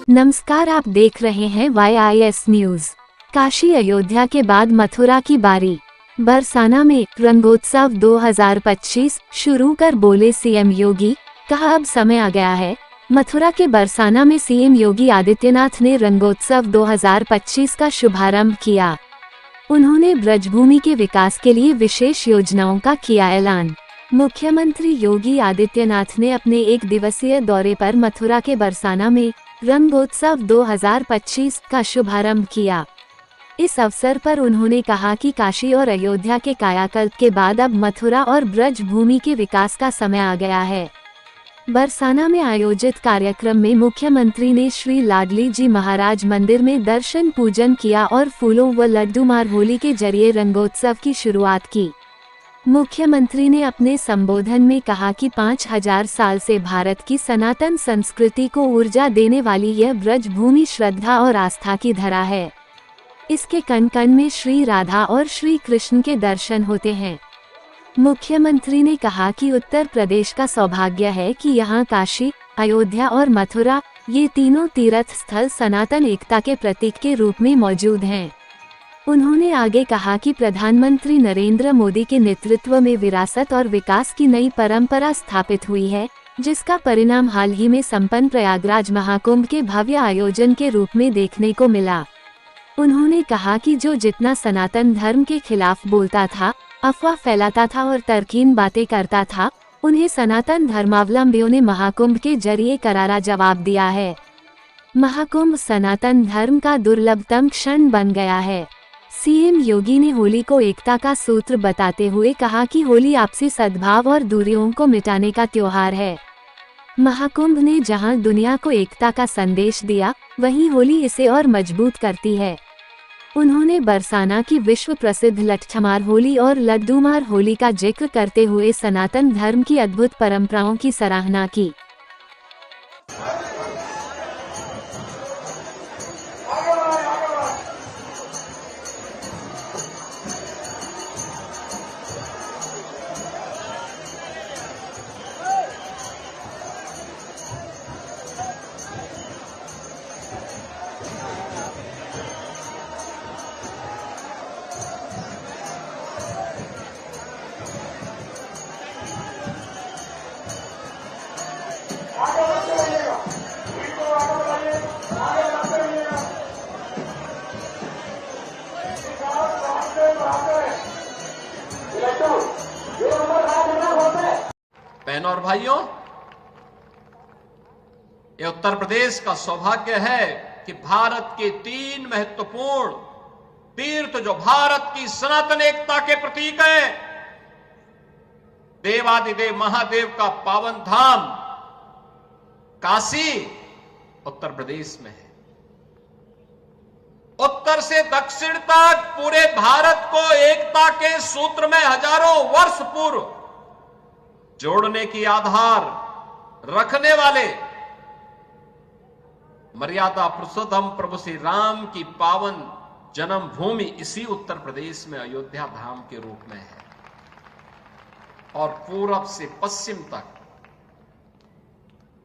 नमस्कार, आप देख रहे हैं YIS न्यूज। काशी अयोध्या के बाद मथुरा की बारी। बरसाना में रंगोत्सव 2025 शुरू कर बोले सीएम योगी, कहा अब समय आ गया है। मथुरा के बरसाना में सीएम योगी आदित्यनाथ ने रंगोत्सव 2025 का शुभारंभ किया। उन्होंने ब्रजभूमि के विकास के लिए विशेष योजनाओं का किया ऐलान। मुख्यमंत्री योगी आदित्यनाथ ने अपने एक दिवसीय दौरे पर मथुरा के बरसाना में रंगोत्सव 2025 का शुभारंभ किया। इस अवसर पर उन्होंने कहा कि काशी और अयोध्या के कायाकल्प के बाद अब मथुरा और ब्रजभूमि के विकास का समय आ गया है। बरसाना में आयोजित कार्यक्रम में मुख्यमंत्री ने श्री लाडली जी महाराज मंदिर में दर्शन पूजन किया और फूलों व लड्डू मार होली के जरिए रंगोत्सव की शुरुआत की। मुख्यमंत्री ने अपने संबोधन में कहा कि 5000 साल से भारत की सनातन संस्कृति को ऊर्जा देने वाली यह ब्रजभूमि श्रद्धा और आस्था की धरा है। इसके कण कण में श्री राधा और श्री कृष्ण के दर्शन होते हैं। मुख्यमंत्री ने कहा कि उत्तर प्रदेश का सौभाग्य है कि यहाँ काशी, अयोध्या और मथुरा ये तीनों तीर्थ स्थल सनातन एकता के प्रतीक के रूप में मौजूद हैं। उन्होंने आगे कहा कि प्रधानमंत्री नरेंद्र मोदी के नेतृत्व में विरासत और विकास की नई परंपरा स्थापित हुई है, जिसका परिणाम हाल ही में संपन्न प्रयागराज महाकुंभ के भव्य आयोजन के रूप में देखने को मिला। उन्होंने कहा कि जो जितना सनातन धर्म के खिलाफ बोलता था, अफवाह फैलाता था और तर्कहीन बातें करता था, उन्हें सनातन धर्मावलंबियों ने महाकुंभ के जरिए करारा जवाब दिया है। महाकुंभ सनातन धर्म का दुर्लभतम क्षण बन गया है। सीएम योगी ने होली को एकता का सूत्र बताते हुए कहा कि होली आपसी सद्भाव और दूरियों को मिटाने का त्योहार है। महाकुंभ ने जहां दुनिया को एकता का संदेश दिया, वहीं होली इसे और मजबूत करती है। उन्होंने बरसाना की विश्व प्रसिद्ध लठमार होली और लड्डूमार होली का जिक्र करते हुए सनातन धर्म की अद्भुत परंपराओं की सराहना की। बहनों और भाइयों, ये उत्तर प्रदेश का सौभाग्य है कि भारत के तीन महत्वपूर्ण तीर्थ जो भारत की सनातन एकता के प्रतीक हैं, देवादिदेव महादेव का पावन धाम काशी उत्तर प्रदेश में है। उत्तर से दक्षिण तक पूरे भारत को एकता के सूत्र में हजारों वर्ष पूर्व जोड़ने की आधार रखने वाले मर्यादा पुरुषोत्तम प्रभु श्री राम की पावन जन्मभूमि इसी उत्तर प्रदेश में अयोध्या धाम के रूप में है। और पूरब से पश्चिम तक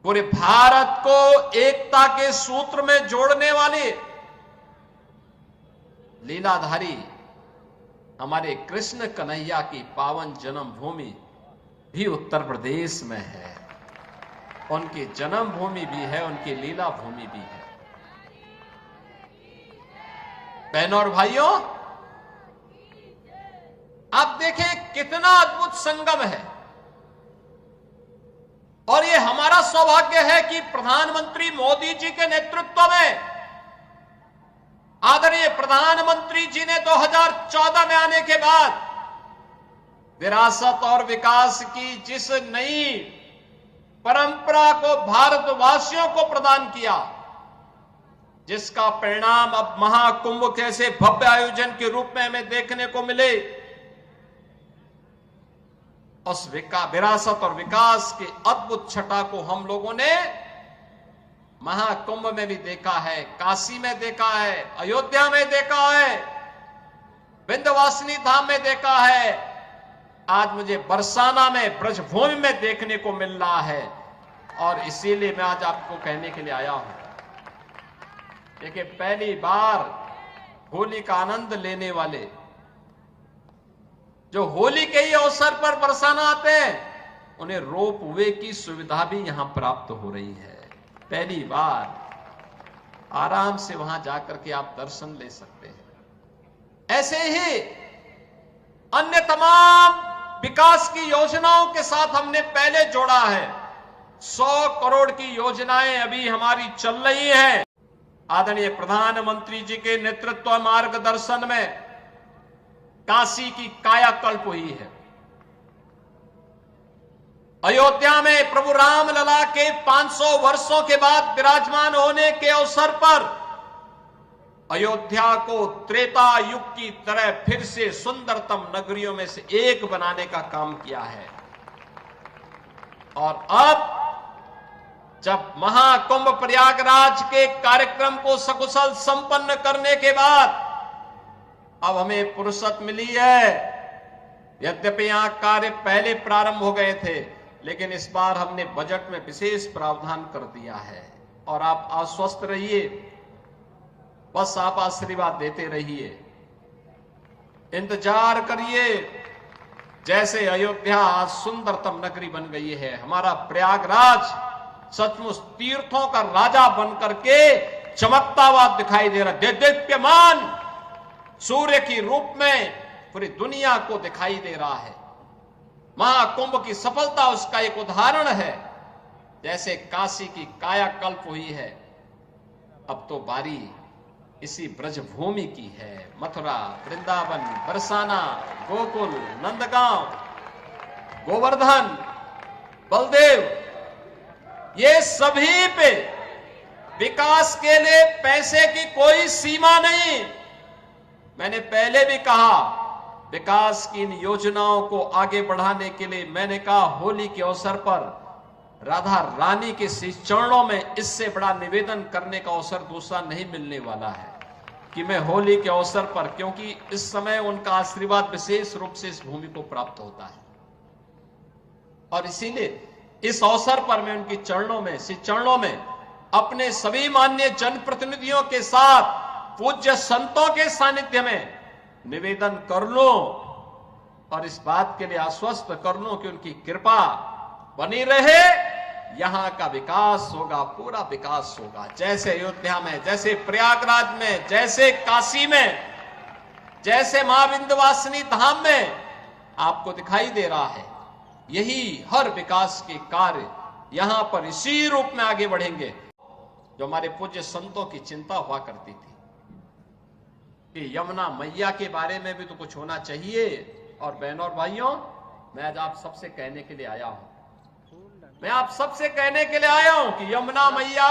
पूरे भारत को एकता के सूत्र में जोड़ने वाले लीलाधारी हमारे कृष्ण कन्हैया की पावन जन्मभूमि भी उत्तर प्रदेश में है। उनकी जन्मभूमि भी है, उनकी लीला भूमि भी है। बहनों और भाइयों, आप देखें कितना अद्भुत संगम है। और ये हमारा सौभाग्य है कि प्रधानमंत्री मोदी जी के नेतृत्व में आदरणीय प्रधानमंत्री जी ने 2014 में आने के बाद विरासत और विकास की जिस नई परंपरा को भारतवासियों को प्रदान किया, जिसका परिणाम अब महाकुंभ कैसे भव्य आयोजन के रूप में हमें देखने को मिले, उस विरासत और विकास के अद्भुत छटा को हम लोगों ने महाकुंभ में भी देखा है, काशी में देखा है, अयोध्या में देखा है, विंध्यवासिनी धाम में देखा है, आज मुझे बरसाना में ब्रजभूमि में देखने को मिल रहा है। और इसीलिए मैं आज आपको कहने के लिए आया हूं देखिए, पहली बार होली का आनंद लेने वाले जो होली के ही अवसर पर बरसाना आते हैं, उन्हें रोप वे की सुविधा भी यहां प्राप्त हो रही है। पहली बार आराम से वहां जाकर के आप दर्शन ले सकते हैं। ऐसे ही अन्य तमाम विकास की योजनाओं के साथ हमने पहले जोड़ा है। 100 करोड़ की योजनाएं अभी हमारी चल रही हैं। आदरणीय प्रधानमंत्री जी के नेतृत्व मार्गदर्शन में काशी की कायाकल्प हुई है। अयोध्या में प्रभु राम लला के 500 वर्षों के बाद विराजमान होने के अवसर पर अयोध्या को त्रेता युग की तरह फिर से सुंदरतम नगरियों में से एक बनाने का काम किया है। और अब जब महाकुंभ प्रयागराज के कार्यक्रम को सकुशल संपन्न करने के बाद अब हमें फुर्सत मिली है। यद्यपि यहां कार्य पहले प्रारंभ हो गए थे, लेकिन इस बार हमने बजट में विशेष प्रावधान कर दिया है। और आप आश्वस्त रहिए, बस आप आशीर्वाद देते रहिए, इंतजार करिए। जैसे अयोध्या आज सुंदरतम नगरी बन गई है, हमारा प्रयागराज सचमुच तीर्थों का राजा बनकर के चमकता हुआ दिखाई दे रहा है। दीप्यमान सूर्य की रूप में पूरी दुनिया को दिखाई दे रहा है। महाकुंभ की सफलता उसका एक उदाहरण है। जैसे काशी की कायाकल्प हुई है, अब तो बारी इसी ब्रजभूमि की है। मथुरा, वृंदावन, बरसाना, गोकुल, नंदगांव, गोवर्धन, बलदेव, ये सभी पे विकास के लिए पैसे की कोई सीमा नहीं। मैंने पहले भी कहा, विकास की इन योजनाओं को आगे बढ़ाने के लिए मैंने कहा, होली के अवसर पर राधा रानी के श्री चरणों में इससे बड़ा निवेदन करने का अवसर दूसरा नहीं मिलने वाला है कि मैं होली के अवसर पर, क्योंकि इस समय उनका आशीर्वाद विशेष रूप से इस भूमि को प्राप्त होता है। और इसीलिए इस अवसर पर मैं उनकी चरणों में, श्री चरणों में अपने सभी माननीय जनप्रतिनिधियों के साथ पूज्य संतों के सानिध्य में निवेदन कर लूं और इस बात के लिए आश्वस्त कर लूं कि उनकी कृपा बनी रहे। यहां का विकास होगा, पूरा विकास होगा। जैसे अयोध्या में, जैसे प्रयागराज में, जैसे काशी में, जैसे मां विंध्यवासिनी धाम में आपको दिखाई दे रहा है, यही हर विकास के कार्य यहां पर इसी रूप में आगे बढ़ेंगे जो हमारे पूज्य संतों की चिंता हुआ करती थी कि यमुना मैया के बारे में भी तो कुछ होना चाहिए। और बहनों और भाइयों, मैं आज आप सबसे कहने के लिए आया हूं, मैं आप सबसे कहने के लिए आया हूं कि यमुना मैया,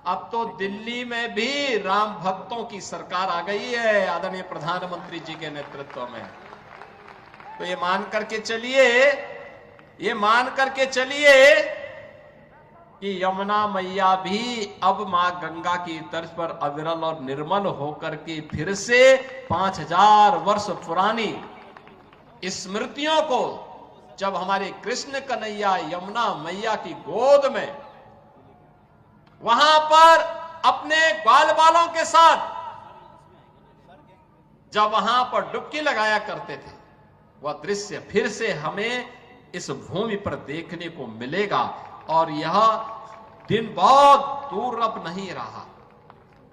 अब तो दिल्ली में भी राम भक्तों की सरकार आ गई है आदरणीय प्रधानमंत्री जी के नेतृत्व में। तो ये मान करके चलिए कि यमुना मैया भी अब मां गंगा की तर्ज पर अविरल और निर्मल होकर के फिर से 5000 वर्ष पुरानी स्मृतियों को, जब हमारे कृष्ण कन्हैया यमुना मैया की गोद में वहां पर अपने ग्वाल बालों के साथ जब वहां पर डुबकी लगाया करते थे, वह दृश्य फिर से हमें इस भूमि पर देखने को मिलेगा। और यह दिन बहुत दूर अब नहीं रहा।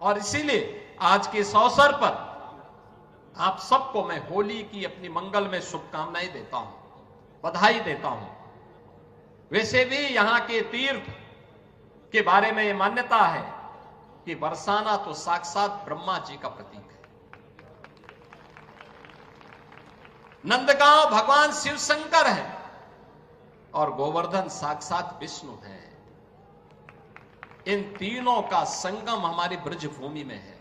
और इसीलिए आज के इस अवसर पर आप सबको मैं होली की अपनी मंगल में शुभकामनाएं देता हूं, बधाई देता हूं। वैसे भी यहां के तीर्थ के बारे में यह मान्यता है कि बरसाना तो साक्षात ब्रह्मा जी का प्रतीक है। नंदगांव भगवान शिव शंकर है और गोवर्धन साक्षात विष्णु है। इन तीनों का संगम हमारी ब्रजभूमि में है।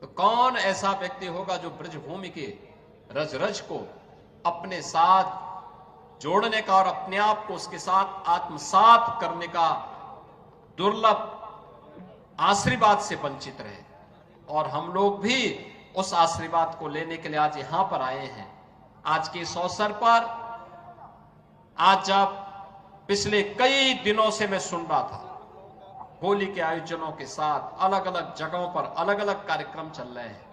तो कौन ऐसा व्यक्ति होगा जो ब्रजभूमि के रज रज को अपने साथ जोड़ने का और अपने आप को उसके साथ आत्मसात करने का दुर्लभ आशीर्वाद से वंचित रहे। और हम लोग भी उस आशीर्वाद को लेने के लिए आज यहां पर आए हैं। आज के इस अवसर पर, आज जब पिछले कई दिनों से मैं सुन रहा था होली के आयोजनों के साथ अलग अलग जगहों पर अलग अलग कार्यक्रम चल रहे हैं।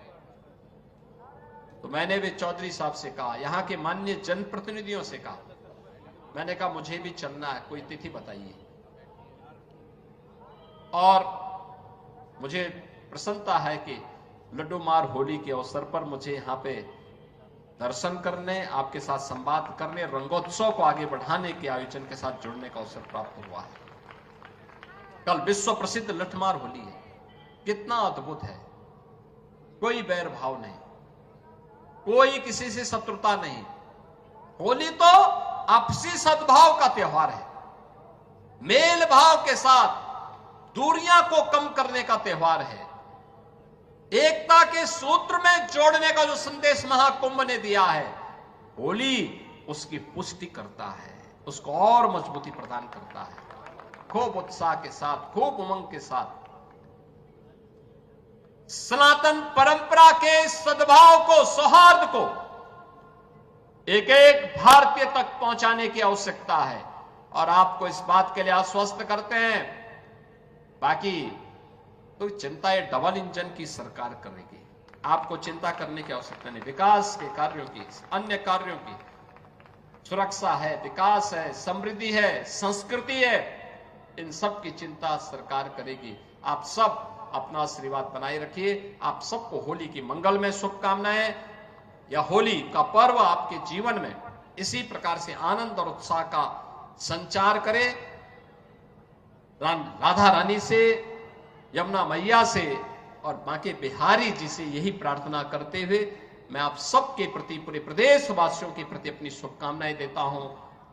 तो मैंने भी चौधरी साहब से कहा, यहां के माननीय जनप्रतिनिधियों से कहा, मैंने कहा मुझे भी चलना है, कोई तिथि बताइए। और मुझे प्रसन्नता है कि लड्डू मार होली के अवसर पर मुझे यहां पे दर्शन करने, आपके साथ संवाद करने, रंगोत्सव को आगे बढ़ाने के आयोजन के साथ जुड़ने का अवसर प्राप्त हुआ है। कल विश्व प्रसिद्ध लठमार होली है, कितना अद्भुत है। कोई बैर भाव नहीं, कोई किसी से शत्रुता नहीं। होली तो आपसी सद्भाव का त्योहार है, मेल भाव के साथ दूरियां को कम करने का त्योहार है, एकता के सूत्र में जोड़ने का जो संदेश महाकुंभ ने दिया है, होली उसकी पुष्टि करता है, उसको और मजबूती प्रदान करता है। खूब उत्साह के साथ, खूब उमंग के साथ सनातन परंपरा के सद्भाव को, सौहार्द को एक एक भारतीय तक पहुंचाने की आवश्यकता है। और आपको इस बात के लिए आश्वस्त करते हैं, बाकी तो चिंता ये डबल इंजन की सरकार करेगी, आपको चिंता करने की आवश्यकता नहीं। विकास के कार्यों की, अन्य कार्यों की, सुरक्षा है, विकास है, समृद्धि है, संस्कृति है, इन सब की चिंता सरकार करेगी। आप सब अपना आशीर्वाद बनाए रखिए। आप सबको होली की मंगलमय शुभकामनाएं। यह होली का पर्व आपके जीवन में इसी प्रकार से आनंद और उत्साह का संचार करे। राधा रानी से, यमुना मैया से और बांके बिहारी जी से यही प्रार्थना करते हुए मैं आप सबके प्रति, पूरे प्रदेश वासियों के प्रति अपनी शुभकामनाएं देता हूं।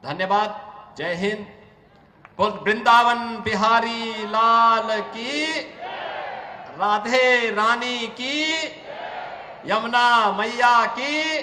धन्यवाद। जय हिंद। बोल वृंदावन बिहारी लाल की, राधे रानी की, यमुना मैया की।